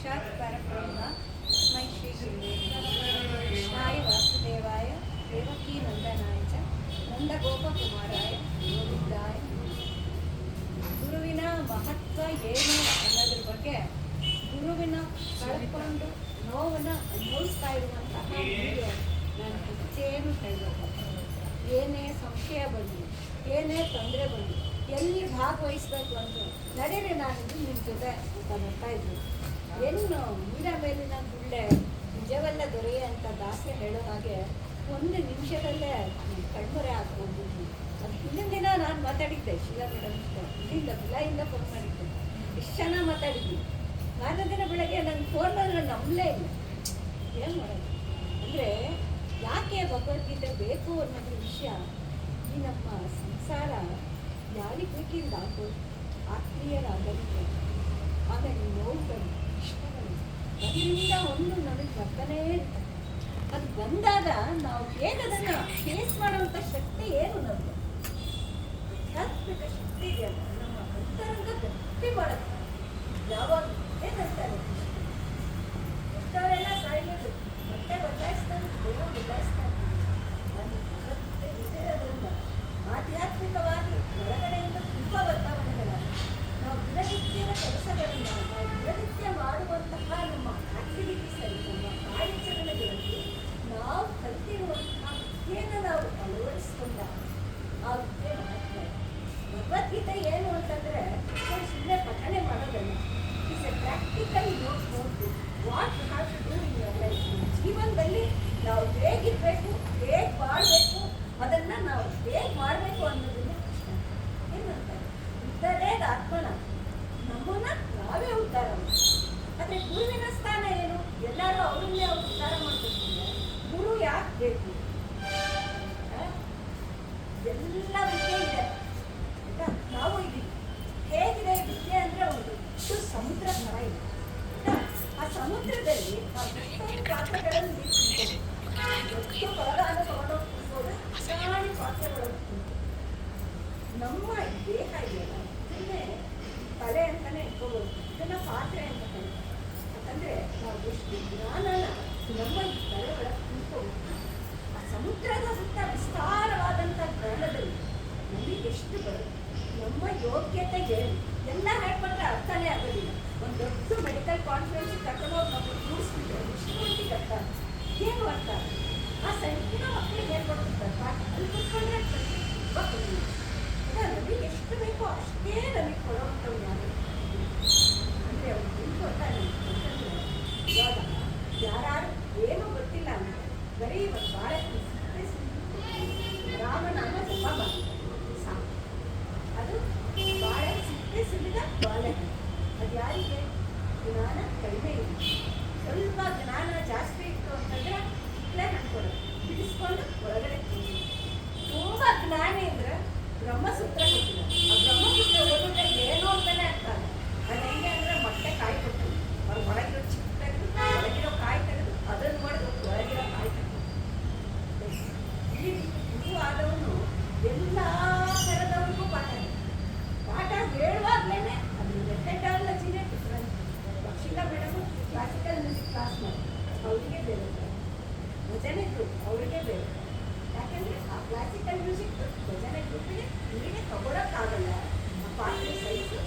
साक्षात् परब्रह्म तस्मै श्री गुरुवे कृष्णाय वासुदेवाय देवकी नंदनाय च नंदಗೋಪಕುಮಾರಾಯ ಗೋವಿಂದಾಯ. ಗುರುವಿನ ಮಹತ್ವ ಏನು ಅನ್ನೋದ್ರ ಬಗ್ಗೆ ಗುರುವಿನ ಕಳ್ಕೊಂಡು ನೋವನ್ನು ಅನುಭವಿಸ್ತಾ ಇರುವಂತಹ ವಿಡಿಯೋ ನಾನು ಹೆಚ್ಚೇನು ಹೇಳಬೇಕು. ಏನೇ ಸಂಶಯ ಬಂದು ಏನೇ ತೊಂದರೆ ಬಂದು ಎಲ್ಲಿ ಭಾಗವಹಿಸ್ಬೇಕು ಅಂತ ನಡೀರಿ ನಾನು ನಿಮ್ಮ ಜೊತೆ ಅಂತ ಬರ್ತಾ ಇದ್ರು. ಏನು ಮೀರ ಮೇಲಿನ ಗುಳ್ಳೆ ನಿಜವೆಲ್ಲ ದೊರೆಯ ಅಂತ ದಾಸೆ ಹೇಳೋ ಹಾಗೆ ಒಂದು ನಿಮಿಷದಲ್ಲೇ ಕಣ್ಮರೆ ಹಾಕ್ಕೊಂಡಿದ್ವಿ. ಅದು ಹಿಂದಿನ ದಿನ ನಾನು ಮಾತಾಡಿದ್ದೆ ಶೀಲಾ ಮೇಡಮ್ ಇಲ್ಲಿಂದ ಬಿಲಾಯಿಂದ ಫೋನ್ ಮಾಡಿದ್ದೆ. ಎಷ್ಟು ಚೆನ್ನಾಗಿ ಮಾತಾಡಿದ್ವಿ. ಮಾರನೇ ದಿನ ಬೆಳಗ್ಗೆ ನನ್ನ ಫೋನ್ ಮಾಡಿದ್ರೆ ನಂಬಲೇ ಇಲ್ಲ. ಏನು ಮಾಡೋದು ಅಂದರೆ ಯಾಕೆ ಭಗವದ್ಗೀತೆ ಬೇಕು ಅನ್ನೋದ್ರ ವಿಷಯ ಈ ನಮ್ಮ ಸಂಸಾರ ಯಾರಿಗೆ ಬೇಕಿಂದ ಆಗ್ಬೋದು. ಆತ್ಮೀಯರಾಗಲಿಕ್ಕೆ ಆಮೇಲೆ ನೋವುಗಳು ಇಷ್ಟಗಳು ಅದರಿಂದ ಒಂದು ನನಗೆ ಬರ್ತನೇ ಇರ್ತದೆ. ಅದು ಬಂದಾಗ ನಾವು ಹೇಗೆ ಅದನ್ನು ಫೇಸ್ ಮಾಡುವಂಥ ಶಕ್ತಿ ಏನು ನಮಗೆ ಆಧ್ಯಾತ್ಮಿಕ ಶಕ್ತಿ ಇದೆಯಲ್ಲ ನಮ್ಮ ಅಂತರಂಗ ಗಟ್ಟಿ ಮಾಡುತ್ತೆ. ಯಾವಾಗ ಏನಂತಾರೆ ಎಷ್ಟವರೆಲ್ಲ ಸಾಯ್ಬೇಕು ಮತ್ತೆ ಬದಲಾಯಿಸ್ತಾರೆ ದೇವ ಬದಲಾಯಿಸ್ತಾರೆ. ಅದು ಮತ್ತೆ ಇರೋದ್ರಿಂದ ಆಧ್ಯಾತ್ಮಿಕವಾಗಿ ಹೊರಗಡೆಯಿಂದ ತುಂಬ ಬದಲಾವಣೆಗಳಾಗ ನಾವು ದಿನನಿತ್ಯದ ಕೆಲಸಗಳಿಂದ ನಾವು ದಿನನಿತ್ಯ ಮಾಡುವಂತಹ ನಮ್ಮ ಆಕ್ಟಿವಿಟೀಸಲ್ಲಿ ನಮ್ಮ ಕಾರ್ಯಾಚರಣೆಗಳಲ್ಲಿ ನಾವು ಕಲಿತಿರುವಂತಹ ವಿದ್ಯೆಯನ್ನು ನಾವು ಅಳವಡಿಸ್ಕೊಂಡಾಗ ಆ ವಿದ್ಯೆ ಮಹತ್ವ. ಭಗವದ್ಗೀತೆ ಏನು ಅಂತಂದರೆ ಸುಮ್ಮನೆ ಪಠಣೆ ಮಾಡೋದಲ್ಲ. ಇಟ್ಸ್ ಎ ಪ್ರಾಕ್ಟಿಕಲ್ ನೋಟ್ಸ್ ನೋಡ್ತೀವಿ what you have to do in your life. ಜೀವನದಲ್ಲಿ ನಾವು ಹೇಗಿರಬೇಕು ಹೇಗೆ ಮಾಡಬೇಕು ಅದನ್ನು ನಾವು ಹೇಗೆ ಮಾಡಬೇಕು ಅನ್ನೋದನ್ನ ಪ್ರಶ್ನೆ ಏನಂತಾರೆ ಉದ್ಧಾರೇ ಆತ್ಮನ ನಮ್ಮನ್ನ ನಾವೇ ಉದ್ಧಾರ ಮಾಡಿ. ಆದರೆ ಗುರುವಿನ ಸ್ಥಾನ ಏನು? ಎಲ್ಲರೂ ಅವರನ್ನೇ ಅವ್ರು ಉದ್ಧಾರ ಮಾಡ್ತಿರ್ತಾರೆ. ಗುರು ಯಾಕೆ ಬೇಕು? ಎಲ್ಲ ವಿದ್ಯೆ ಇದೆ ಆಯ್ತಾ, ನಾವು ಇದ್ದೀವಿ. ಹೇಗಿದೆ ವಿದ್ಯೆ ಅಂದರೆ ಒಂದು ಸಮುದ್ರ ಥರ ಇದೆ ಆಯ್ತಾ. ಆ ಸಮುದ್ರದಲ್ಲಿ ನಾವು ಎಷ್ಟೊಂದು ಪಾತ್ರೆಗಳನ್ನು ಎಷ್ಟು ಬರಗಾಲ ತಗೊಂಡೋಗ್ಬೋದು ಪ್ರಾಣಿ ಪಾತ್ರೆಗಳನ್ನು. ನಮ್ಮ ದೇಹ ಇದೆಯಲ್ಲ ಇದನ್ನೇ ತಲೆ ಅಂತಲೇ ಇಟ್ಕೋಬೋದು. ಇದನ್ನು ಪಾತ್ರೆ ಅಂತ ಕರೀತಾರೆ. ಯಾಕಂದರೆ ನಾವು ಎಷ್ಟು ಜ್ಞಾನನ ನಮ್ಮ ಈ ತಲೆ ಒಳಗೆ ತಿಳ್ಕೋಬೋದು. ಆ ಸಮುದ್ರದ ಸುತ್ತ ವಿಸ್ತಾರವಾದಂಥ ಜ್ಞಾನದಲ್ಲಿ ನಮಗೆ ಎಷ್ಟು ಬರುತ್ತೆ, ನಮ್ಮ ಯೋಗ್ಯತೆ ಏನು ಎಲ್ಲ ಹೇಳ್ಕೊಂಡ್ರೆ ಅರ್ಥನೇ ಆಗೋದಿಲ್ಲ. ಒಂದು ದೊಡ್ಡ ಮೆಡಿಕಲ್ ಕಾನ್ಫರೆನ್ಸಿಗೆ ಕರ್ಕೊಂಡೋಗಿ ನಾವು ಕೂರಿಸ್ಬಿಟ್ಟು ಎಷ್ಟು ಮಟ್ಟಿಗೆ ಅರ್ಥ ಏನು ಅರ್ಥ ಆ ಸಣ್ಣ ಮಕ್ಕಳಿಗೆ ಹೇಳ್ಕೊಡ್ತಿರ್ತಾರೆ ಪಾಠ. ಅಲ್ಲಿ ಕೂತ್ಕೊಂಡ್ರೆ ನಮಗೆ ಎಷ್ಟು ಬೇಕೋ ಅಷ್ಟೇ ನಮಗೆ ಕೊಡೋವಂಥವು ಯಾರು ಅಂದರೆ ಅವ್ರು ಏನು ಕೊಡ್ತಾರೆ ಅಂತಂದರೆ ಇವಾಗ ಯಾರು ಏನೂ ಗೊತ್ತಿಲ್ಲ ಅಂದರೆ ಬರೀ ಇವತ್ತು ಬಾಳೆ ರಾಮನಾಮ ಜಪ ಮಾಡಿದ್ದಾರೆ ಸಾಕು. ಅದು ಬಾಳೆ ಸಿಪ್ಪೆ ಸುಲಿದ ಬಾಳೆಹಣ್ಣು. ಅದು ಯಾರಿಗೆ ಜ್ಞಾನ ಕಡಿಮೆ ಇದೆ. ಸ್ವಲ್ಪ ಜ್ಞಾನ ಜಾಸ್ತಿ ಇತ್ತು ಅಂತಂದರೆ ಕಿತ್ತಲೆ ಹಣ್ಣು ಕೊಡೋದು ಬಿಡಿಸ್ಕೊಂಡು ಒಳಗಡೆ ತುಂಬ ಜ್ಞಾನಿ ಅಂದರೆ ಬ್ರಹ್ಮಸೂತ್ರ ಕೊಟ್ಟಿಲ್ಲ. ಆ ಬ್ರಹ್ಮಸೂತ್ರ ಓದಿದ್ರೆ ಏನೋ ಅಂತಾನೆ ಅರ್ಥ ಅಲ್ಲ. ಅದು ಹೆಂಗೆ ಅಂದರೆ ಮೊಟ್ಟೆ ಕಾಯಿ ಕೊಟ್ಟು ಅವ್ರು ಒಳಗಿರೋ ಚಿಕ್ಕ ತೆಗೆದು ಒಳಗಿರೋ ಕಾಯಿ ತೆಗೆದು ಅದನ್ನು ಮಾಡಿದ್ರು ಒಳಗಿರೋ ಕಾಯಿ ತೆಗೆದು ಈ ಗುರು ಆದವನು ಎಲ್ಲ ಥರದವ್ರಿಗೂ ಪಾಠ ಹೇಳುವಾಗಲೇ ಅದು ಮೆಥಡಾಲಜಿನೇ different. Sheela madam classical music class ಮಾಡಿ ಅವರಿಗೆ ಬೇರೆ ಭಜನೆ ಗ್ರೂಪ್ ಅವರಿಗೆ ಬೇರೆ. ಯಾಕೆಂದರೆ ಆ ಕ್ಲಾಸಿಕಲ್ ಮ್ಯೂಸಿಕ್ ಭಜನೆ ಗ್ರೂಪಿಗೆ ಇವರಿಗೆ ತಗೊಳಕ್ಕಾಗಲ್ಲ. ಆ ಪಾತ್ರೆ ಸೈಜು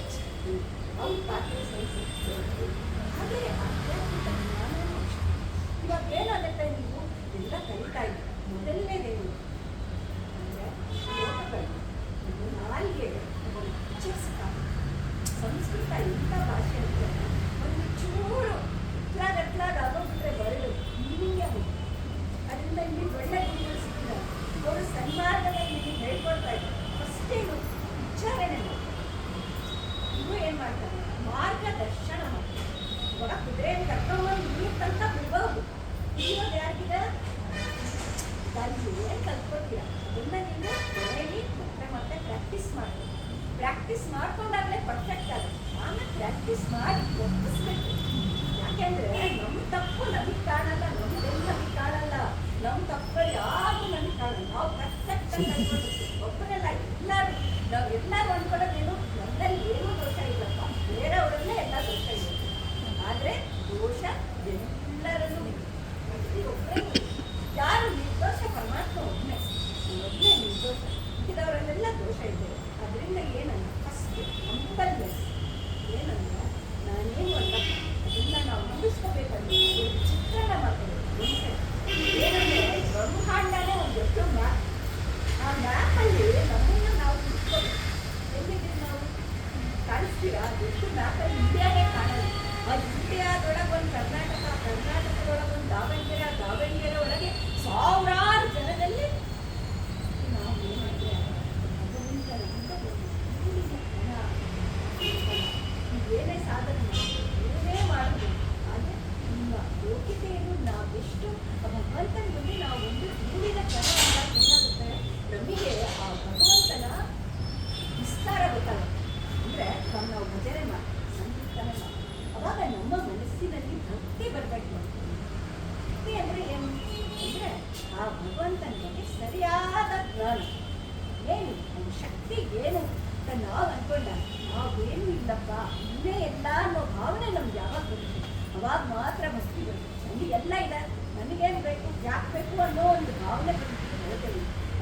ಅವ್ರ ಪಾತ್ರೆ ಸೈಜು ಹಾಗೆ ಆಧ್ಯಾತ್ಮಿಕ ಜ್ಞಾನವೂ ಅಷ್ಟೇ. ಇವಾಗ ಏನಾಗುತ್ತೆ ನೀವು ಎಲ್ಲ ಕಲಿತಾ ಇದ್ದೀವಿ. ಮೊದಲನೇದೇನು ಅಂದರೆ ಶ್ಲೋಕಗಳು ನಾಲ್ಗೆ ಉಚ್ಚರಿಸ್ತಾರೆ. ಸಂಸ್ಕೃತ ಇಂಥ ಭಾಷೆ ಅಂದರೆ ಒಂದು ಚೂರು ಆಗೋಗ್ಬಿಟ್ರೆ ಬರಲು ಮೀನಿಂಗೇ ಹೋಗಿ ಅದರಿಂದ ಇಲ್ಲಿ ಒಳ್ಳೆ ಗುರುಗಳು ಸಿಕ್ಕಿದ್ದಾರೆ. ಅವರು ಸನ್ಮಾರ್ಗದಲ್ಲಿ ನಿಮಗೆ ಹೇಳ್ಕೊಡ್ತಾ ಇದ್ದಾರೆ. ಫಸ್ಟೇನು ಉಚ್ಚಾರಣೆ ಮಾಡಿ ಇವು ಏನು ಮಾಡ್ತಾರೆ ಮಾರ್ಗದರ್ಶನ ಮಾಡ್ತಾರೆ. ಇವಾಗ ಕುದುರೆಯನ್ನು ಕರ್ಕೊಂಡ್ಬಂದು ನೀರು ತನಕ ಬಿಡ್ಬೋದು. ಇರೋದು ಯಾರಿಗಿದೆ ಅಲ್ಲಿ ಏನು ಕಲ್ತ್ಕೊತೀರ ಅದನ್ನು ನೀವು ಮನೆಯಲ್ಲಿ ಮತ್ತೆ ಪ್ರಾಕ್ಟೀಸ್ ಮಾಡಬೇಕು. ಪ್ರಾಕ್ಟೀಸ್ ಮಾಡ್ಕೊಂಡಾಗಲೇ ಪರ್ಫೆಕ್ಟ್ ಆಗುತ್ತೆ. ಆಮೇಲೆ ಪ್ರಾಕ್ಟೀಸ್ ಮಾಡಿ ಒಪ್ಪಿಸ್ಬೇಕು. ಯಾಕೆಂದರೆ ನಮ್ಮ ತಪ್ಪು ನಮಗೆ ಕಾಣಲ್ಲ, ನಮ್ಮದೆಲ್ಲ ನಮಗೆ ಕಾಣಲ್ಲ. ನಮ್ಮ ತಪ್ಪುಗಳು ಯಾರು ನಮಗೆ ಕಾಣಲ್ಲ. ನಾವು ಪರ್ಫೆಕ್ಟ್ ಆಗಿ ಅನ್ಕೊಳ್ತೀವಿ. ಒಬ್ಬರೆಲ್ಲ ಎಲ್ಲರೂ ನಾವು ಎಲ್ಲರೂ ಅಂದ್ಕೊಳ್ಳೋದೇನು ನಮ್ಮಲ್ಲಿ ಏನೂ ದೋಷ ಇಲ್ಲಪ್ಪ, ಬೇರೆಯವರಲ್ಲೇ ಎಲ್ಲ ದೋಷ ಇದೆ. ಆದರೆ ದೋಷ ಎಲ್ಲರಲ್ಲೂ ಇದೆ. ಪ್ರತಿಯೊಬ್ಬರೇ ಯಾರು ನಿರ್ದೋಷ? ಪರಮಾತ್ಮ ಒಬ್ಬನೇ, ಒಬ್ಬನೇ ನಿರ್ದೋಷ. ಇದವರಲ್ಲೆಲ್ಲ ದೋಷ ಇದೆ. ಅದರಿಂದ ಏನಂತ ಫಸ್ಟ್ ಹಂಬಲ್ನೆಸ್ ಏನಂದ್ರೆ ನಾನೇನು ಅಲ್ಲ, ಅದನ್ನ ನಾವು ಮುಗಿಸ್ಕೋಬೇಕಂದ್ರೆ ಒಂದು ಚಿತ್ರಣ ಮಾಡ್ಕೋಬೇಕು. ಏನಂದ್ರೆ ಬ್ರಹ್ಮಾಂಡನೇ ಒಂದು ದೊಡ್ಡ ಮ್ಯಾಪ್. ಆ ಮ್ಯಾಪಲ್ಲಿ ನಮ್ಮನ್ನು ನಾವು ತಿಳ್ಕೋಬೇಕು. ಎಲ್ಲಿದ್ದೀವಿ ನಾವು? ಕಾಣಿಸ್ತೀರಾ? ದೊಡ್ಡ ಮ್ಯಾಪಲ್ಲಿ ಇಂಡಿಯಾನೇ ಕಾಣೋದು. ಆ ಇಂಡಿಯಾದೊಳಗೆ ಒಂದು ಕರ್ನಾಟಕ, ಕರ್ನಾಟಕದೊಳಗೆ ಒಂದು ದಾವಣಗೆರೆ, ದಾವಣಗೆರೆ ಒಳಗೆ ಸಾವಿರಾರು ಜನದಲ್ಲಿ ನಾವು ಏನಾದ್ರೆ ಅದರಿಂದ ಏನೇ ಸಾಧನೆ ಏನೇ ಮಾಡಿದ್ರು ಆದರೆ ನಿಮ್ಮ ಯೋಗ್ಯತೆಯನ್ನು ನಾವೆಷ್ಟು ಭಗವಂತನ ಮುಂದೆ ನಾವು ಒಂದು ಮೂಡಿನ ಜನ ಏನಾಗುತ್ತೆ, ನಮಗೆ ಆ ಭಗವಂತನ ವಿಸ್ತಾರ ಗೊತ್ತಾಗುತ್ತೆ. ಅಂದರೆ ನಾವು ಭಜನೆ ಮಾಡಿ ಸಂಕೀರ್ತನೆ ಮಾಡಿ ಅವಾಗ ನಮ್ಮ ಮನಸ್ಸಿನಲ್ಲಿ ಭಕ್ತಿ ಬರಬೇಕು. ಭಕ್ತಿ ಅಂದರೆ ಏನು ಅಂದರೆ ಆ ಭಗವಂತನ ಬಗ್ಗೆ ಸರಿಯಾದ ಜ್ಞಾನ ಏನು, ಅವನ ಶಕ್ತಿ ಏನು ಅಂತ ನಾವು ಅಂದ್ಕೊಂಡಾಗ ನಾವೇನು ಇಲ್ಲಪ್ಪ ಇನ್ನೇ ಎಲ್ಲ ಅನ್ನೋ ಭಾವನೆ ನಮ್ಗೆ ಯಾವಾಗ ಬರುತ್ತೆ ಅವಾಗ ಮಾತ್ರ ಭಕ್ತಿ ಬರುತ್ತೆ. ನನಗೆ ಎಲ್ಲ ಇದೆ, ನನಗೇನು ಬೇಕು, ಯಾಕೆ ಬೇಕು ಅನ್ನೋ ಒಂದು ಭಾವನೆ ಬರುತ್ತೆ.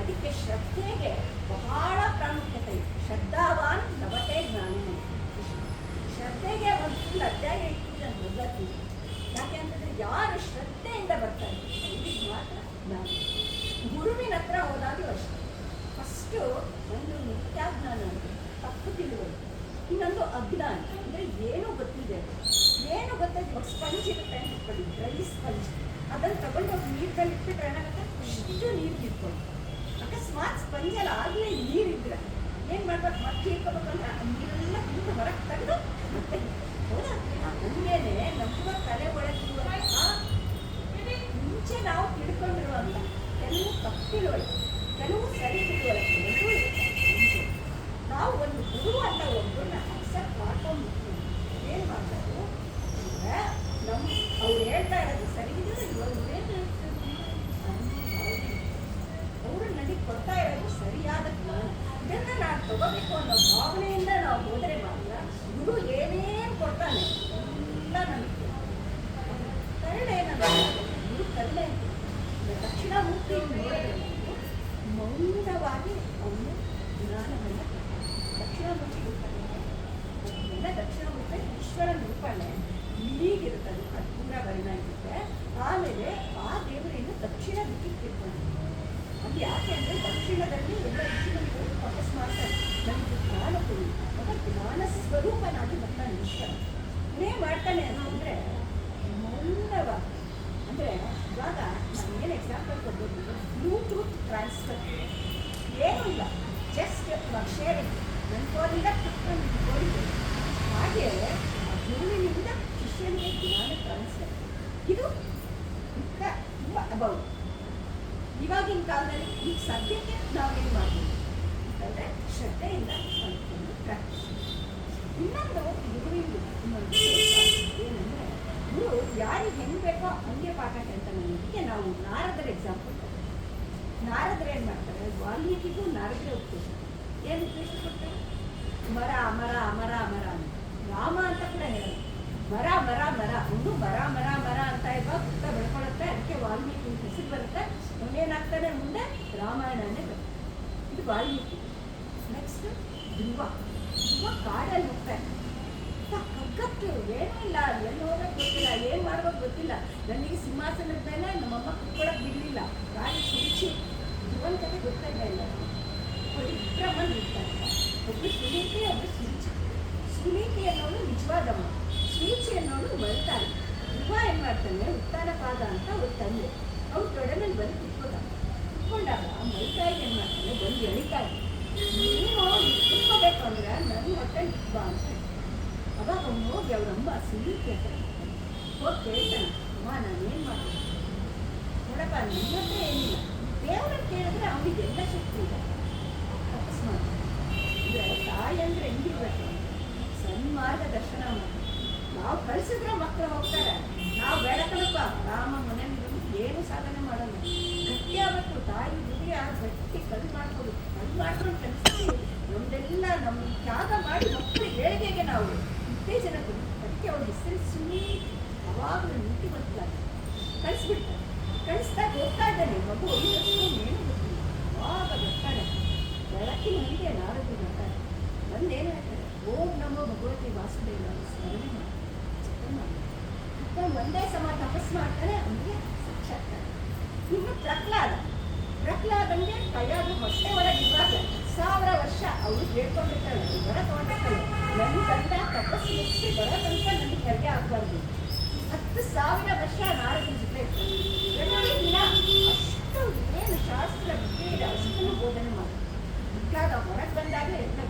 ಅದಕ್ಕೆ ಶ್ರದ್ಧೆಗೆ ಬಹಳ ಪ್ರಾಮುಖ್ಯತೆ ಇದೆ. ಶ್ರದ್ಧಾವಾನ್ ಲಭತೆ ಜ್ಞಾನ. ಶ್ರದ್ಧೆಗೆ ಒಂದು ಫುಲ್ ಅಧ್ಯಾಯ ಇಟ್ಟಿದೆ ಅಂತ ಗೊತ್ತಾಗ್ತೀವಿ. ಯಾಕೆ ಅಂತಂದರೆ ಯಾರು ಶ್ರದ್ಧೆಯಿಂದ ಬರ್ತಾರೆ ಅವರಿಗೆ ಮಾತ್ರ ಜ್ಞಾನ. ಗುರುವಿನ ಹತ್ರ ಹೋದಾಗಲೂ ಅಷ್ಟೇ. ಫಸ್ಟು ಒಂದು ನಿತ್ಯಾಜ್ಞಾನ ಅಂದರೆ ತಪ್ಪು ತಿಳುವಳಿಕೆ, ಇನ್ನೊಂದು ಅಜ್ಞಾನ ಅಂದರೆ ಏನೂ ಗೊತ್ತಿದೆ. ಏನು ಗೊತ್ತಿದೆ, ಇವಾಗ ಸ್ಪಂಜ್ ಇರುತ್ತೆ ಇಟ್ಕೊಳ್ಳಿ, ಡ್ರೈ ಸ್ಪಂಜ್. ಅದನ್ನು ತಗೊಂಡು ಹೋಗಿ ನೀರಲ್ಲಿ ಇಟ್ಬಿಟ್ರೆ ಏನಾಗುತ್ತೆ, ಅಷ್ಟು ನೀರು ಇಟ್ಕೊಂಡು ಅಕಸ್ಮಾತ್ ಸ್ಪಂಜಲ್ಲಿ ಆಗಲೇ ನೀರಿದ್ರೆ ಏನು ಮಾಡ್ಬೇಕು, ಮತ್ತೆ ಇಟ್ಕೋಬೇಕಂದ್ರೆ ಆ ನೀರೆಲ್ಲ ತುಂಬ ಹೊರಗೆ ತೆಗೆದು ಮತ್ತೆ ಹೌದಾ. ಹಂಗೇನೆ ನಮ್ಮ ತಲೆ ಒಳಗಿರುವ ಮುಂಚೆ ನಾವು ತಿಳ್ಕೊಂಡಿರುವಂಥ ಕೆಲವು ತಪ್ಪು ತಿಳುವಳಿಕೆ, ಕೆಲವು ಸರಿ ತಿಳುವಳಿಕೆ ಎರಡೂ ಇರುತ್ತೆ. ನಾವು ಒಂದು ಗುರು ಅಂತ ಒಬ್ಬರನ್ನ ಅಕ್ಸೆಪ್ಟ್ ಮಾಡ್ಕೊಂಡ್ಬಿಟ್ಟು ಏನು ಮಾಡ್ತಾರೆ ಅಂದರೆ ಅವ್ರು ಹೇಳ್ತಾ ಇರೋದು ಸರಿ ಇದೆ, ಇವಾಗ ಏನು ಅವರು ನನಗೆ ಕೊಡ್ತಾ ಇರೋದು ಸರಿಯಾದ ಜ್ಞಾನ. ಇದನ್ನು ನಾನು ತಗೋಬೇಕು ಅನ್ನೋ ಭಾವನೆಯಿಂದ ನಾವು ಹೋದರೆ ಮಾತ್ರ ಗುರು ಏನೇನು ಕೊಡ್ತಾನೆ ಎಲ್ಲ ನನಗೆ ಕರುಣೆ. ಏನಂದ್ರೆ ಗುರು ಕರುಣೆ ದಕ್ಷಿಣಾಮೂರ್ತಿ ನೋಡಿದ್ರೆ ಮೌನವಾಗಿ ಅವನು ಜ್ಞಾನವನ್ನು ದಕ್ಷಿಣಾಮೂರ್ತಿ ರೂಪನೇ ಎಲ್ಲ ದಕ್ಷಿಣಾಮೂರ್ತಿ ಈಶ್ವರನ ರೂಪನೇ ಹೀಗಿರುತ್ತದೆ. ಅದು ಪೂರ ವರ್ಣ ಇರುತ್ತೆ. ಆಮೇಲೆ ಆ ದೇವರಿಂದ ದಕ್ಷಿಣ ದಿಕ್ಕಿಗೆ ತಿಳ್ಕೊಂಡು ಅದು ಯಾಕೆ ಅಂದರೆ ದಕ್ಷಿಣದಲ್ಲಿ ಎಲ್ಲ ಋಷಿಗಳು ತಪಸ್ ಮಾಡ್ತಾರೆ, ನನಗೆ ಜ್ಞಾನ ಕೊಡಿ. ಅವಾಗ ಜ್ಞಾನ ಸ್ವರೂಪನಾಗಿ ಬರ್ತಾನೆ ಈಶ್ವರ. ಏನೇ ಮಾಡ್ತಾನೆ ಅಂತಂದರೆ ಮೌನವಾಗಿ. ಅಂದರೆ ಇವಾಗ ನಾನು ಏನು ಎಕ್ಸಾಂಪಲ್ ಕೊಡ್ಬೋದು, ಬ್ಲೂಟೂತ್ ಟ್ರಾನ್ಸ್ಫರ್ ಏನೂ ಇಲ್ಲ, ಜಸ್ಟ್ ಇವಾಗ ಶೇರಿಂಗ್ ನನ್ನ ಫೋನಿಂದ ಕುತ್ಕೊಂಡು ಫೋನಿಗೆ ಹಾಗೆ ಆ ಗುರುವಿನಿಂದ ಶಿಷ್ಯನಿಗೆ ಜ್ಞಾನ ಟ್ರಾನ್ಸ್ಫರ್. ಇದು ತುಂಬ ಅಬೌಟ್ ಇವಾಗಿನ ಕಾಲದಲ್ಲಿ ಈಗ ಸದ್ಯಕ್ಕೆ ನಾವೇನು ಮಾಡ್ತೀವಿ ಅಂತಂದರೆ ಶ್ರದ್ಧೆಯಿಂದ ಕಲ್ತ್ಕೊಂಡು ಪ್ರಾಕ್ಟೀಸ್. ಇನ್ನೊಂದು ಗುರುವಿಂದ ಇನ್ನೊಂದು ಏನಂದರೆ ಗುರು ಯಾರಿಗೆ ಹೆಂಗೆ ಬೇಕೋ ಹಂಗೆ ಪಾಠ ಹೇಳ್ತಾನೆ ಅನ್ನೋದಕ್ಕೆ ನಾವು ನಾರದರ ಎಕ್ಸಾಂಪಲ್ ಕೊಡ್ತೀವಿ. ನಾರದರು ಏನು ಮಾಡ್ತಾರೆ, ವಾಲ್ಮೀಕಿಗೂ ನಾರದರೇ ಉಪದೇಶ. ಏನು ಉಪದೇಶ ಕೊಡ್ತಾರೆ? ಮರ ಅಮರ ಅಮರ ಅಮರ ಅಂತ. ರಾಮ ಅಂತ ಕೂಡ ಹೇಳೋದು ಮರ ಮರ ಮರ. ಅವನು ಮರ ಮರ ಮರ ಅಂತ ಇವಾಗ ಪುಟ್ಟ ಬೆಳ್ಕೊಳುತ್ತೆ. ಅದಕ್ಕೆ ವಾಲ್ಮೀಕಿ ಹೆಸರು ಬರುತ್ತೆ. ಅವನೇನಾಗ್ತಾನೆ ಮುಂದೆ ರಾಮಾಯಣನೇ ಬರುತ್ತೆ. ಇದು ವಾಲ್ಮೀಕಿ. ನೆಕ್ಸ್ಟ್ ಧ್ರುವ. ಧ್ರುವ ಕಾಡಲ್ಲಿ ಹೋಗ್ತಾನೆ. ಕಗ್ಗತ್ತು ಏನೂ ಇಲ್ಲ, ಎಲ್ಲಿ ಹೋಗೋದು ಗೊತ್ತಿಲ್ಲ, ಏನು ಮಾಡೋದು ಗೊತ್ತಿಲ್ಲ. ನನಗೆ ಸಿಂಹಾಸನದ ಮೇಲೆ ನಮ್ಮಮ್ಮ ಕುತ್ಕೊಳ್ಳೋಕೆ ಬಿಡಲಿಲ್ಲ, ಗಾಳಿ ಸುರಿಸಿ. ಧ್ರುವನ ಕತೆ ಗೊತ್ತಾಗ ಇಲ್ಲ. ಇಬ್ಬರ ಮಂದಿ ಇರ್ತಾರೆ, ಒಬ್ಬರು ಸುನೀತಿ, ಒಬ್ಬರು ಸೂಚಿ. ಸುನೀತಿ ಅನ್ನೋಳು ನಿಜವಾದಮ್ಮ, ಸೂಚಿ ಅನ್ನೋಳು ಮಲ್ತಾನೆ. ಧ್ರುವ ಏನು ಮಾಡ್ತಾನೆ, ಉತ್ತಾನ ಪಾದ ಅಂತ ಅವ್ರು ತಂದೆ ಅವ್ರು ತೊಡೆ ಮೇಲೆ ಬಂದು ಕುತ್ಕೊಂಡಾಗ ಮಲ್ತಾಯಿಗೆ ಏನು ಮಾಡ್ತಾನೆ, ಬಂದು ಎಳಿತಾನೆ. ನೀನು ಕುತ್ಕೋಬೇಕು ಅಂದ್ರೆ ನನ್ನ ಹೊಟ್ಟೆ ಬಾ ಅಂತ. ಅವಾಗ ಅವ್ನು ಹೋಗಿ ಅವ್ರಮ್ಮ ಸುನೀತಿ ಹತ್ರ ಹೋಗಿ ಕೇಳ್ತಾನೆ, ಅಮ್ಮ ನಾನೇನು ಮಾಡ್ತೀನಿ ನೋಡಪ್ಪ, ನನ್ನ ಹತ್ರ ಏನಿಲ್ಲ, ದೇವರನ್ನು ಕೇಳಿದ್ರೆ ಅವನಿಗೆ ಎಲ್ಲ ಶಕ್ತಿ ಇದೆ, ತಪಸ್ ಮಾಡ್ತಾನೆ. ಅಂದರೆ ತಾಯಿ ಅಂದರೆ ಹೆಂಗಿರ್ಬೇಕು, ಸನ್ಮಾರ್ಗ ದರ್ಶನ ಮಾಡಿ. ನಾವು ಕಳಿಸಿದ್ರೆ ಮಕ್ಕಳು ಹೋಗ್ತಾರೆ, ನಾವು ಬೇಡಕನಪ್ಪ ರಾಮ ಮನೆ ಏನು ಸಾಧನೆ ಮಾಡೋಣ, ಗಟ್ಟಿಯಾಗಬೇಕು. ತಾಯಿ ಹೃದಯ ಗಟ್ಟಿ ಕಲ್ಲು ಮಾಡ್ಬೋದು, ಕಲ್ಲು ಮಾಡ್ಕೊಂಡು ಕಲಿಸಿ ನಮ್ದೆಲ್ಲ ನಮ್ಮ ತ್ಯಾಗ ಮಾಡಿ ಮಕ್ಕಳಿಗೆ ಏಳಿಗೆಗೆ ನಾವು ಉತ್ತೇಜನ ಕೊಡಿ. ಅದಕ್ಕೆ ಅವ್ರ ಹೆಸರು ಸುನೀತಿ. ಅವಾಗ ಯಾವಾಗಲೂ ನಿಂತು ಬರ್ತಾರೆ, ಕಳಿಸ್ಬಿಡ್ತಾರೆ. ಕಳಿಸ್ದಾಗ ಹೋಗ್ತಾ ಇದ್ದಾನೆ, ಮಗು ಒಯ್ದಷ್ಟು ಏನು ಗೊತ್ತಿಲ್ಲ. ಆವಾಗ ಬರ್ತಾನೆ, ಬೆಳಕಿನ ಹಂಗೆ ನಾರದ್ರು ಬರ್ತಾರೆ. ಬಂದೇನು ಹೇಳ್ತಾರೆ, ಓಂ ನಮೋ ಭಗವತಿ ವಾಸುದೇವ ಸ್ಮರಣೆ ಮಾಡಿ ಚಿತ್ರ ಮಾಡಿ ಒಂದೇ ಸಮ ತಪಸ್ ಮಾಡ್ತಾನೆ. ಅವನಿಗೆ ಸಾಕ್ಷಾತ್ಕಾರ. ಇನ್ನು ಪ್ರಹ್ಲಾದಂಗೆ ಕೈಯಾಗ ಹೊಟ್ಟೆ ಒಳಗೆ ಇವಾಗ 1000 ವರ್ಷ ಅವಳು ಹೇಳ್ಕೊಂಡಿರ್ತಾಳೆ, ಬರ ತಗೊಂಡಿರ್ತಾಳೆ, ನನ್ನ ಗಂಡ ತಪಸ್ಸು ಮುಗಿಸಿ ಬರೋ ತನಕ ನನಗೆ ಹೆರಿಗೆ ಆಗಬಾರ್ದು. 10,000 ವರ್ಷ ನಾರದನ ಜೊತೆ ಪ್ರತಿ ದಿನ ಅಷ್ಟು ಏನು ಶಾಸ್ತ್ರ ವಿದ್ಯೆ ಇದೆ ಅಷ್ಟನ್ನು ಬೋಧನೆ ಮಾಡಿ ಇಟ್ಟಾಗ ಹೊರಗೆ ಬಂದಾಗ ಎಲ್ಲ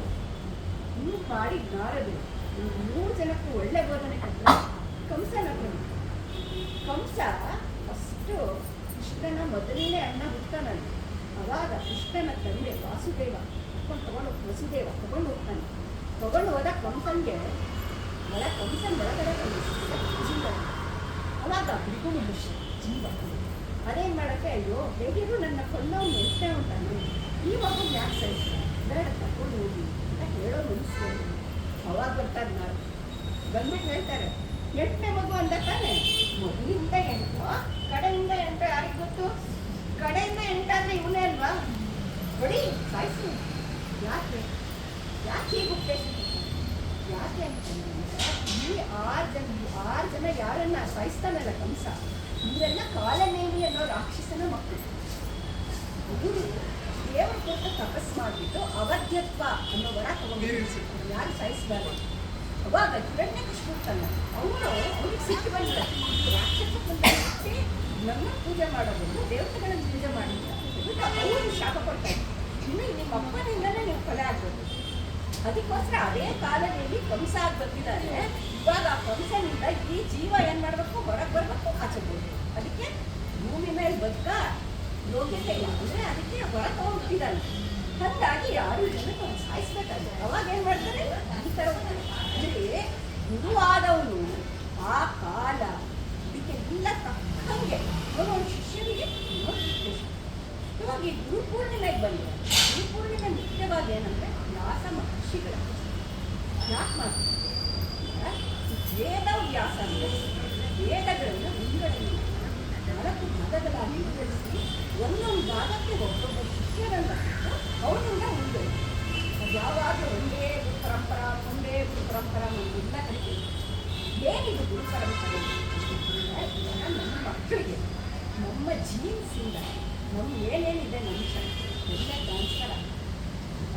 ಇನ್ನು ಮಾಡಿ ನಾರದರು 3 ಜನಕ್ಕೂ ಒಳ್ಳೆ ಬೋಧನೆ ಕೊಟ್ಟರೆ. ಕಂಸನ ಕಂಸ ಫಸ್ಟು ಕೃಷ್ಣನ ಮೊದಲನೇ ಅಣ್ಣ ಹುಡ್ತಾನಲ್ಲ, ಅವಾಗ ಕೃಷ್ಣನ ತಂದೆ ವಾಸುದೇವ ತಗೊಂಡು ಹೋಗ್ತಾನೆ. ತಗೊಂಡು ಹೋದ ಕಂಸನ್ಗೆ ಕಂಸನ್ ಒಳಗಡೆ ಜೀವ. ಅವಾಗ ಭೃಗು ಮನುಷ್ಯ ಜೀವ ಅದೇನು ಮಾಡೋಕ್ಕೆ, ಅಯ್ಯೋ ಹೇಗಿರು ನನ್ನ ಕೊಂದವನು ಎಷ್ಟೇ ಉಂಟಾನೆ, ಈ ಮಗು ಯಾಕೆ ಸಹಿಸ್ತಾರೆ, ಬೇಡ ತಗೊಂಡು ಹೋಗಿ ಅಂತ ಹೇಳೋ ಮನುಷ್ಯ. ಅವಾಗ ಬರ್ತಾರೆ ನಾವು ಬಂದ್ಬಿಟ್ಟು ಹೇಳ್ತಾರೆ, 8ನೇ ಮಗು ಅಂದ ತಾನೆ, ಮೊದಲಿಂದ 8 ಕಡೆಯಿಂದ 8 ಯಾರಿಗೆ ಗೊತ್ತು, ಕಡೆಯಿಂದ 8 ಆದರೆ ಇವನೇ ಅಲ್ವಾ, ಬಡಿ ಸಾಯಿಸಿ. ಯಾಕೆ ಹೀಗೆ ಉಪದೇಶ ಯಾಕೆ ಅಂತಂದ್ರೆ, ಈ 6 ಜನ ಯಾರನ್ನ ಸಾಯಿಸ್ತಾನಲ್ಲ ಕಂಸ, ಇವರೆಲ್ಲ ಕಾಲನೇಮಿ ಅನ್ನೋ ರಾಕ್ಷಸನ ಮಕ್ಕಳು. ಇವರು ದೇವರ ಕೊಟ್ಟು ತಪಸ್ ಮಾಡಿಬಿಟ್ಟು ಅವಧ್ಯತ್ವ ಅನ್ನೋ ವರ ತಗೊಂಡಿರ್ತಾರೆ, ಯಾರು ಸಾಯಿಸ್ಬಾರ್ದು. ಅವಾಗ ಹಿರಣ್ಯಕೃಷ್ಣ ಅವ್ರಿಗೆ ಸಿಟ್ಟು ಬಂದಿಲ್ಲ, ರಾಕ್ಷಸ ಬಂದು ನನ್ನ ಪೂಜೆ ಮಾಡೋದು ದೇವತೆಗಳನ್ನು ಪೂಜೆ ಮಾಡಿಲ್ಲ, ಅವರು ಶಾಪ ಕೊಡ್ತಾರೆ, ಇನ್ನು ನಿಮ್ಮ ಅಪ್ಪನಿಂದಲೇ ನೀವು ಕೊಲೆ ಆಗ್ಬೋದು. ಅದಕ್ಕೋಸ್ಕರ ಅದೇ ಕಾಲದಲ್ಲಿ ಕಂಸ ಆಗಿ ಬಂದಿದ್ದಾರೆ. ಇವಾಗ ಆ ಕಂಸನಿಂದ ಈ ಜೀವ ಏನು ಮಾಡಬೇಕು, ಹೊರಗೆ ಬರಬೇಕು, ಆಚೆಬೋದು. ಅದಕ್ಕೆ ಭೂಮಿ ಮೇಲೆ ಬದುಕ ಯೋಗ್ಯತೆ ಇಲ್ಲ ಅಂದರೆ ಅದಕ್ಕೆ ಹೊರ ತಗೊಂಡ್ಬಿಟ್ಟಿದ್ದಾನೆ. ಹಾಗಾಗಿ ಯಾರು ಜನಕ್ಕೆ ಸಾಯಿಸ್ಬೇಕಾದ್ರೆ ಅವಾಗ ಏನು ಮಾಡ್ತಾರೆ, ಈ ಥರ ಅಂದರೆ ಗುರುವಾದವನು ಆ ಕಾಲ ಇದಕ್ಕೆಲ್ಲ ತಕ್ಕಂಗೆ ಒಂದು ಶಿಷ್ಯನಿಗೆ ಇವಾಗ ಈ ಗುರುಪೂರ್ಣಿಮೆಗೆ ಬಂದರೆ, ಗುರುಪೂರ್ಣಿಮೆ ಮುಖ್ಯವಾಗಿ ಏನಂದರೆ ವ್ಯಾಸ ಮಹರ್ಷಿಗಳ ಯಾಕೆ ಮಾಡ್ತಾರೆ, ವೇದ ವ್ಯಾಸ ಅಂದರೆ ವೇದಗಳನ್ನು ವಿಂಗಡಣೆ 4 ಭಾಗಗಳಾಗಿ ವಿಂಗಡಿಸಿ ಒಂದೊಂದು ಭಾಗಕ್ಕೆ ಒಬ್ಬೊಬ್ಬ ಶಿಷ್ಯರನ್ನು ಅವನಿಂದ ಮುಂದೆ ಯಾವಾಗ ಒಂದೇ ಗುರು ಪರಂಪರಾ ಎಲ್ಲ ಕರಿತೀವಿ. ಏನಿದು ಗುರು ಪರಂಪರೆ ನಮ್ಮ ಮಕ್ಕಳಿಗೆ ನಮ್ಮ ಜೀನ್ಸಿಂದ ನಮ್ಮ ಏನೇನಿದೆ ನಮ್ಮ ಶಕ್ತಿ ಎಲ್ಲ ಟ್ರಾನ್ಸ್ಫರ್ ಆಗುತ್ತೆ.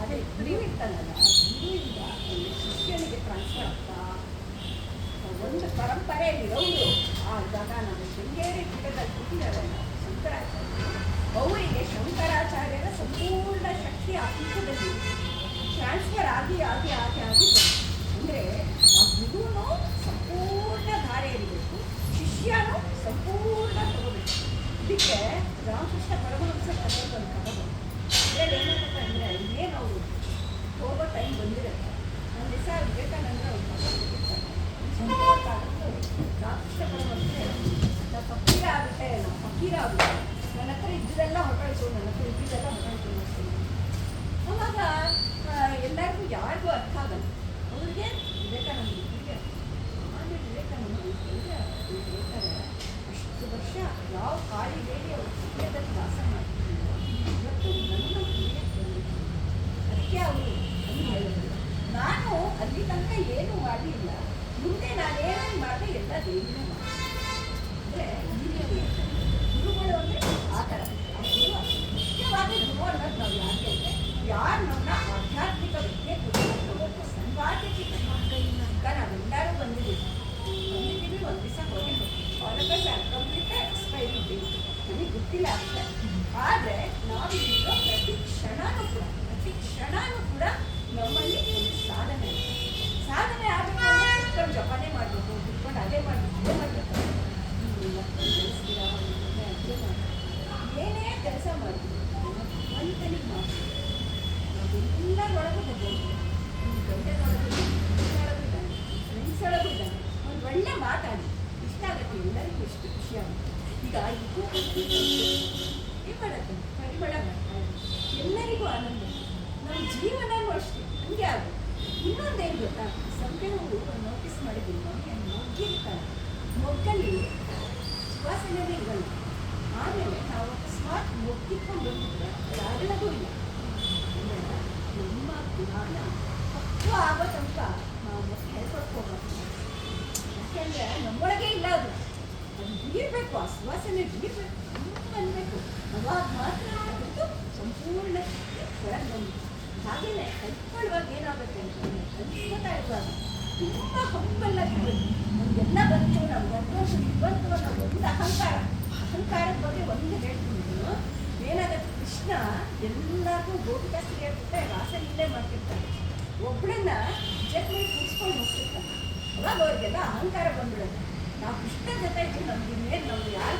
ಅದೇ ಗುರು ಇರ್ತಾನಲ್ಲ, ಗುರುವಿಂದ ಒಂದು ಶಿಷ್ಯನಿಗೆ ಟ್ರಾನ್ಸ್ಫರ್ ಆಗ್ತಾ ಒಂದು ಪರಂಪರೆಯಲ್ಲಿರೋರು. ಆದಾಗ ನಮ್ಮ ಶೃಂಗೇರಿ ಪೀಠದಲ್ಲಿ ಕೂತಿದ್ದಾರಲ್ಲ ಶಂಕರಾಚಾರ್ಯ, ಅವರಿಗೆ ಶಂಕರಾಚಾರ್ಯರ ಸಂಪೂರ್ಣ ಶಕ್ತಿ ಆ ಪೀಠದಲ್ಲಿ ಟ್ರಾನ್ಸ್ಫರ್ ಆಗಿ ಅಂದರೆ ಆ ಗುರುನು ಸಂಪೂರ್ಣ ಧಾರೆ ಇರಬೇಕು, ಶಿಷ್ಯನು ಸಂಪೂರ್ಣ ತಗೋಬೇಕು. ಇದಕ್ಕೆ ರಾಮಕೃಷ್ಣ ಪರಮಹಂಸ ಕಥೆಗೆ ಒಂದು ಕಥೆ ಬಂತು. ಇದರಲ್ಲಿ ಏನಾಗುತ್ತೆ ಅಂದರೆ, ಏನು ಅವರು ಹೋಗೋ ಟೈಮ್ ಬಂದಿರುತ್ತೆ. ನನ್ನ ದಿವಸ ವಿವೇಕಾನಂದ ಅವ್ರು ರಾಮಕೃಷ್ಣ ಪರಮಹಂಸ ನಾವು ಫಕೀರ ಆಗುತ್ತೆ, ನನ್ನ ಹತ್ರ ಇದ್ದಿದ್ದೆಲ್ಲ ಹೊರಟೋಯ್ತು ಅವಾಗ ಎಲ್ಲರಿಗೂ ಯಾರಿಗೂ ಅರ್ಥ ಆಗಲ್ಲ. ಅವ್ರಿಗೆ ವಿವೇಕಾನಂದ ಹೇಳ್ತಾರೆ, ಅಷ್ಟು ವರ್ಷ ಯಾವ ಕಾಳಿ ಹೇಳಿ ಅವ್ರ ಹೃದಯದಲ್ಲಿ ವಾಸ ಮಾಡ್ತಿದ್ರು, ಇವತ್ತು ನನ್ನ ಹೃದಯಕ್ಕೆ ಬಂದಿತ್ತು. ಅದಕ್ಕೆ ಅವರು ಅಲ್ಲಿ ಹೇಳಿದ್ರು, ನಾನು ಅಲ್ಲಿ ತನಕ ಏನೂ ಮಾಡಲಿಲ್ಲ, ಮುಂದೆ ನಾನೇನೇನು ಮಾಡಿದೆ ಎಲ್ಲ ದೇವಿನೇ ಮಾಡಿ. ಅಂದರೆ ಈ ರೀತಿ ಗುರುಗಳು ಅಂದರೆ ಆ ಥರ ಮುಖ್ಯವಾಗಿ ಗುರು ಅನ್ನೋದು ನಾವು ಯಾಕೆ ಅಂದರೆ, ಯಾರು ನಮ್ಮ ಆಧ್ಯಾತ್ಮಿಕ ವಿದ್ಯೆ ಕೊಟ್ಟು ಸಂಪಾದಕಿ ನಾವೆಲ್ಲರೂ ಬಂದಿದ್ದೀವಿ ಒಂದು ದಿವಸ ಹೋಗಿದ್ದು ಆಲ್ ಕಂಪ್ಲೀಟ್ ಎಕ್ಸ್ಪೈರಿ ಡೇಟ್ ನನಗೆ ಗೊತ್ತಿಲ್ಲ ಅಷ್ಟೇ. ಆದರೆ ನಾವಿರೋ ಪ್ರತಿ ಕ್ಷಣನೂ ಕೂಡ ನಮ್ಮಲ್ಲಿ ಒಂದು ಸಾಧನೆ ಆಗಬೇಕಂದ್ರೆ ಕುತ್ಕೊಂಡು ಜಪಾನೇ ಮಾಡಬೇಕು, ಕುತ್ಕೊಂಡು ಅದೇ ಮಾಡಬೇಕು, ಏನೇ ಕೆಲಸ ಮಾಡ್ತೀವಿ ಮಂತನಿಗೆ ಮಾಡಿ ನಾವೆಲ್ಲರೊಳಗೂ ಹೋಗ್ಬೋದು. ಒಂದು ಗಂಟೆನೊಳಗೂ ಇದ್ದಾನೆ, ಫ್ರೆಂಡ್ಸ್ ಒಳಗೂ ಇದ್ದಾನೆ, ಒಂದು ಒಳ್ಳೆ ಮಾತಾಡಿ ಇಷ್ಟ ಆಗುತ್ತೆ, ಎಲ್ಲರಿಗೂ ಎಷ್ಟು ಖುಷಿ ಆಗುತ್ತೆ. ಈಗ ಇದು ಮಾಡುತ್ತೆ ಪರಿಮಳ ಎಲ್ಲರಿಗೂ ಆನಂದ. ನಮ್ಮ ಜೀವನವೂ ಅಷ್ಟೇ ಹಂಗೆ ಆಗುತ್ತೆ. ಇನ್ನೊಂದೇನು ಗೊತ್ತಾ, ಸಂಖ್ಯೆಯವರು ನೋಟಿಸ್ ಮಾಡಿದ್ದೀನಿ, ನಮಗೆ ನೋಗಿರ್ತಾರೆ ಮೊಗ್ಗಲ್ಲಿ ಸುವಾಸನೆನೇ ಇರಲ್ಲ. ಆಮೇಲೆ ನಾವು ಅಕಸ್ಮಾತ್ ಮೊಗ್ಗಿಟ್ಕೊಂಡು ಬಂದಿದ್ರೆ ಅದು ಆಗಲೂ ಇಲ್ಲ. ಅಂದರೆ ನಮ್ಮ ಜ್ಞಾನ ತಪ್ಪು ಆಗೋ ತನಕ ನಾವು ಹೇಳ್ಕೊಡ್ಕೋಬಾರ್ದು. ಯಾಕೆಂದರೆ ನಮ್ಮೊಳಗೆ ಇಲ್ಲ ಅದು. ಅದು ಬೀರಬೇಕು, ಆ ಸುವಾಸನೆ ಬೀರಬೇಕು, ಅನ್ಬೇಕು. ಅವಾಗ ಮಾತ್ರ ಅದಕ್ಕೆ ಸಂಪೂರ್ಣ ಹೊರಗೆ ಬಂದು. ಹಾಗೆಯೇ ಕಲ್ತ್ಕೊಳ್ಳುವಾಗ ಏನಾಗುತ್ತೆ ಅಂತಂದರೆ ಕಲ್ತ್ಕೊತಾ ಇರುವಾಗ ತುಂಬ ಹಂಬಲ್ಲಾಗಿರ್ಬೇಕು. ನಮಗೆಲ್ಲ ಬಂತು, ನಮ್ಗೆ ಅಡ್ವಾನ್ಸ್ ಬಂತು ಅನ್ನೋ ಒಂದು ಅಹಂಕಾರದ ಬಗ್ಗೆ ಒಂದು ಹೇಳ್ತಿದ್ರು. ಏನಾಗುತ್ತೆ, ಕೃಷ್ಣ ಎಲ್ಲರಿಗೂ ಗೋಪಿಕಾಸ್ತ್ರೀ ಹೇಳ್ತಿರ್ತಾರೆ, ರಾಸಲೀಲೆ ಮಾಡ್ತಿರ್ತಾರೆ. ಒಬ್ಬಳನ್ನ ಜೊತೆ ಕೂರಿಸ್ಕೊಂಡು ಹೋಗ್ತಿರ್ತಾನೆ. ಅವಾಗ ಅವ್ರಿಗೆಲ್ಲ ಅಹಂಕಾರ ಬಂದ್ಬಿಡುತ್ತೆ. ನಾವು ಕೃಷ್ಣ ಜೊತೆ ಇದ್ದು ನಮ್ಗೆ ಇನ್ನೇನು ನಮ್ಗೆ ಯಾರು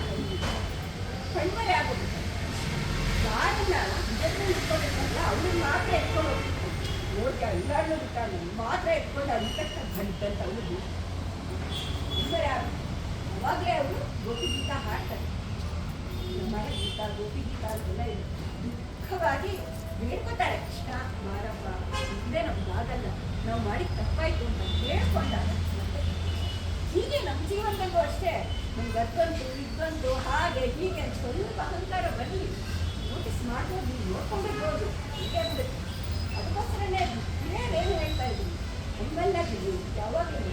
ಕಣ್ಮರೆ ಆಗೋಗ್ಬಿಡ್ತಾರೆ. ಯಾರನ್ನ ಜೊತೆ ಇಟ್ಕೊಂಡಿರ್ತಾರಲ್ಲ ಅವ್ರನ್ನ ಮಾತ್ರ ಎತ್ಕೊಂಡು ಹೋಗ್ತಿರ್ತಾರೆ. ನೋಡ್ತಾ ಎಲ್ಲಾರನ್ನೂ ಬಿಟ್ಟಾಗ ಮಾತ್ರ ಎತ್ಕೊಂಡು ಅಂತಕ್ಕ ಬಂತಂತ ಅವ್ರಿಗೆ ಕಣ್ಮರೆ ಆಗುತ್ತೆ. ಅವಾಗಲೇ ಅವರು ಗೋಪಿಗೀತ ಹಾಡ್ತಾರೆ. ನಮ್ಮ ಗೀತ ಗೋಪಿಗೀತ ಅಂತೆಲ್ಲ ಇದೆ. ದುಃಖವಾಗಿ ಬೇಡ್ಕೊತಾರೆ, ಕೃಷ್ಣ ಮಾರಪ್ಪ, ಇದೇ ನಮ್ಗಾಗಲ್ಲ, ನಾವು ಮಾಡಿದ ತಪ್ಪಾಯ್ತು ಅಂತ ಹೇಳ್ಕೊಂಡಾಗ ಹೀಗೆ ನಮ್ಮ ಜೀವನದಲ್ಲೂ ಅಷ್ಟೇ ನಮ್ಗೆ ಅದಂತು ಇದಂತು ಹಾಗೆ ಹೀಗೆ ಸ್ವಲ್ಪ ಅಹಂಕಾರ ಬರಲಿ, ನೋಟಿಸ್ ಮಾಡ್ಬೋದು, ನೀವು ನೋಡ್ಕೊಂಡಿರ್ಬೋದು, ಹೀಗೆ ಬಿಡುತ್ತೆ. ಅದಕ್ಕೋಸ್ಕರನೇ ಏನು ಹೇಳ್ತಾ ಇದ್ದೀನಿ, ಹಂಗಲ್ಲಾಗಿದ್ದೀವಿ ಯಾವಾಗಲೂ.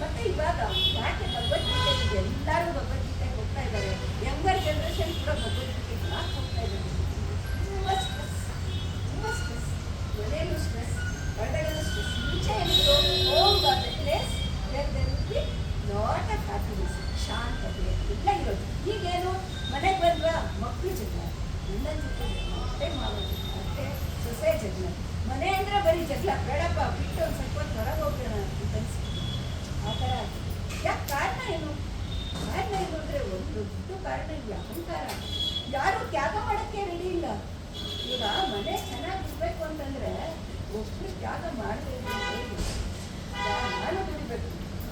ಮತ್ತು ಇವಾಗ ಯಾಕೆ ಭಗವದ್ಗೀತೆ ಇದೆ, ಎಲ್ಲರೂ ಭಗವದ್ಗೀತೆಗೆ ಹೋಗ್ತಾ ಇದ್ದಾರೆ. ಯಂಗರ್ ಜನ್ರೇಷನ್ ಕೂಡ ಭಗವದ್ಗೀತೆಗೆ ಯಾಕೆ ಹೋಗ್ತಾ ಇದ್ದಾರೆ? ತುಂಬ ಸ್ಟ್ರೆಸ್, ಮನೆಯಲ್ಲೂ ಸ್ಟ್ರೆಸ್, ಹೊರಗಡೆಯಲ್ಲೂ ಸ್ಟ್ರೆಸ್. ಮುಂಚೆ ಏನಿತ್ತು, home the place where there will be lot of happiness, ಶಾಂತತೆ ಎಲ್ಲ ಇರೋದು. ಈಗೇನು ಮನೆಗೆ ಬಂದ್ವಾ ಮಕ್ಕಳು ಜಗಳ, ಗಂಡನ ಜೊತೆ ಮತ್ತೆ ಮಾವ ಮತ್ತೆ ಸೊಸೆ ಜಗಳ, ಮನೆ ಅಂದರೆ ಬರೀ ಜಗಳ, ಬೇಡಪ್ಪ ಬಿಟ್ಟು ಒಂದು ಸ್ವಲ್ಪ ಹೊತ್ತು ಹೊರಗೆ ಹೋಗೋಣ ಅಂತ ಅನಿಸ್ಬಿಟ್ಟು ಆ ಥರ. ಯಾಕೆ ಕಾರಣ ಏನು? ಕಾರಣ ಏನು ಅಂದರೆ ಒಂದು ದೊಡ್ಡ ಕಾರಣ ಇಲ್ಲ, ಅಹಂಕಾರ. ಯಾರು ತ್ಯಾಗ ಮಾಡೋಕ್ಕೆ ರೆಡಿ ಇಲ್ಲ. ಈಗ ಮನೆ ಚೆನ್ನಾಗಿರ್ಬೇಕು ಅಂತಂದರೆ ಒಬ್ಬರು ತ್ಯಾಗ ಮಾಡಬೇಕು.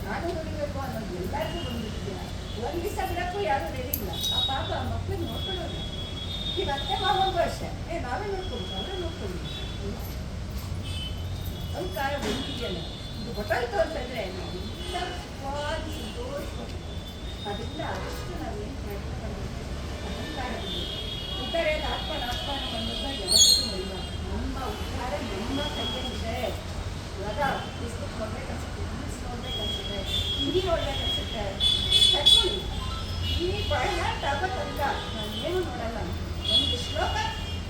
ನಾನು ದುಡಿಬೇಕು ಅನ್ನೋದು ಎಲ್ಲರಿಗೂ ಬಂದಿರ್ತೀಯ. ಒಂದು ದಿವಸ ಬಿಡಕ್ಕೂ ಯಾರೂ ರೆಡಿ ಇಲ್ಲ. ಆ ಪಾಪ ಆ ಮಕ್ಕಳಿಗೆ ನೋಡ್ಕೊಳ್ಳೋದು. ಈಗ ಅತ್ತೆ ಮಾವಂಗೂ ಅಷ್ಟೇ, ನಾವೇ ನೋಡ್ಕೊಂಡು ಅವರೇ ನೋಡ್ಕೊಂಡು ಅಹಂಕಾರ ಬಂದಿದೆಯಲ್ಲ, ಇದು ಹೊಟ್ಟೋಯ್ತು ಅಂತಂದರೆ ನಾವೆಲ್ಲ ಸುಖವಾಗಿ ಸಂತೋಷವಾಗಿ ಅದರಿಂದ ಅಷ್ಟು ನಾವೇನು ಮಾಡ್ಕೊಂಡು ಅಹಂಕಾರ ಉದ್ಧಾರ ಆತ್ಮನ ಅನ್ನೋದನ್ನ ಯಾವತ್ತೂ ಇಲ್ಲ. ನಮ್ಮ ಉದ್ಧಾರ ನಮ್ಮ ಕೈಯಲ್ಲಿದೆ. ಇವಾಗ ಫೇಸ್ಬುಕ್ ನೋಡ್ಬೇಕು ಅನ್ಸುತ್ತೆ, ರೀಲ್ಸ್ ನೋಡ್ಬೇಕು ಅನ್ಸುತ್ತೆ, ಟಿವಿ ನೋಡ್ಬೇಕು ಅನ್ಸುತ್ತೆ, ಕಟ್ಕೊಳ್ಳಿ. ಈ ಪಾಯಿಂಟ್ ಆಗೋ ತನಕ ನಾನೇನು ನೋಡಲ್ಲ. ಒಂದು ಶ್ಲೋಕ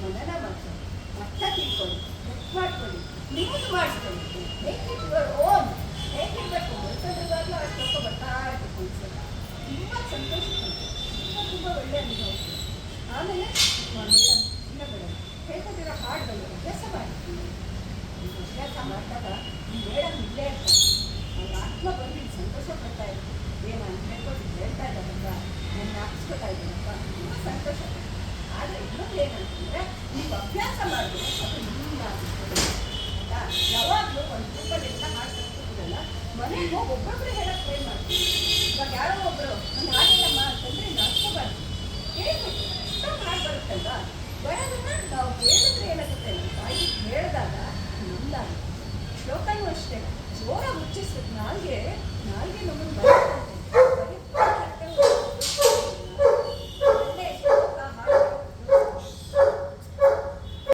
ಮನನ ಮಾಡ್ಕೊಳ್ಳಿ, ಅರ್ಥ ತಿಳ್ಕೊಳ್ಳಿ, ಬುಕ್ ಮಾಡ್ಕೊಳ್ಳಿ, ನಿಮ್ಮದು ಮಾಡಿಸ್ಕೊಳ್ಳಿ. Make it your own. ಹೇಗಿರಬೇಕು ಬರ್ತದ್ರದಾಗಲೂ ಆ ಶ್ಲೋಕ ಬರ್ತಾ ಇರಬೇಕು ಅನ್ಸುತ್ತೆ. ತುಂಬ ಸಂತೋಷ, ತುಂಬ ಒಳ್ಳೆಯ ಅನುಭವ. ಆಮೇಲೆ ಮೇಡಮ್ ಇಲ್ಲ ಮೇಡಮ್ ಹೇಳ್ಕೊತಿರೋ ಹಾಡುಗಳು ಅಭ್ಯಾಸ ಮಾಡ್ತೀನಿ. ಅಭ್ಯಾಸ ಮಾಡಿದಾಗ ಮೇಡಮ್ ಇಲ್ಲೇ ಇರ್ತಾರೆ, ಅವ್ರ ಆತ್ಮ ಬಂದು ಸಂತೋಷ ಪಡ್ತಾ ಇರ್ತೀನಿ. ನಾನು ಹೇಳ್ಕೊಟ್ಟು ಹೇಳ್ತಾ ಇದ್ದಾರಪ್ಪ, ನನ್ನ ಹಾಕಿಸ್ಕೊತಾ ಇದ್ದೀನಪ್ಪ, ತುಂಬ ಸಂತೋಷ. ಆದರೆ ಇನ್ನೊಂದು ಏನಂತಂದರೆ ನೀವು ಅಭ್ಯಾಸ ಮಾಡಿದ್ರೆ ಅದು ನಿಮ್ಮಿಂದ ಆಗುತ್ತೆ ಆಯಿತಾ. ಯಾವಾಗಲೂ ಒಂದು ಗ್ರೂಪಲ್ಲೆಲ್ಲ ಹಾಡ್ಕೊತಿರಲ್ಲ, ಮನೆಗೆ ಹೋಗಿ ಒಬ್ಬೊಬ್ಬರು ಹೇಳೋಕ್ಕೆ ಟ್ರೈ ಮಾಡ್ತೀವಿ. ಇವಾಗ ಯಾರೋ ಒಬ್ಬರು ಒಂದು ಹಾಡಿಲ್ಲಮ್ಮ ಅಂತಂದರೆ ನಾಚ್ಕೋಬಾರ್ದು, ಕೇಳಬೇಕು. ಇಷ್ಟೊಂದು ಹಾಡು ಬರುತ್ತಲ್ವ, ಬರೋದನ್ನು ನಾವು ಹೇಳಿದ್ರೆ ಏನಾಗುತ್ತೆ, ಬಾಯಿ ಹೇಳಿದಾಗ ನಮ್ದಾಗುತ್ತೆ. ಶ್ಲೋಕನೂ ಅಷ್ಟೇ ಜೋರಾಗಿ ಉಚ್ಚಿಸ್ಬೇಕು. ನಾಲ್ಗೆ ನಮ್ಮನ್ನು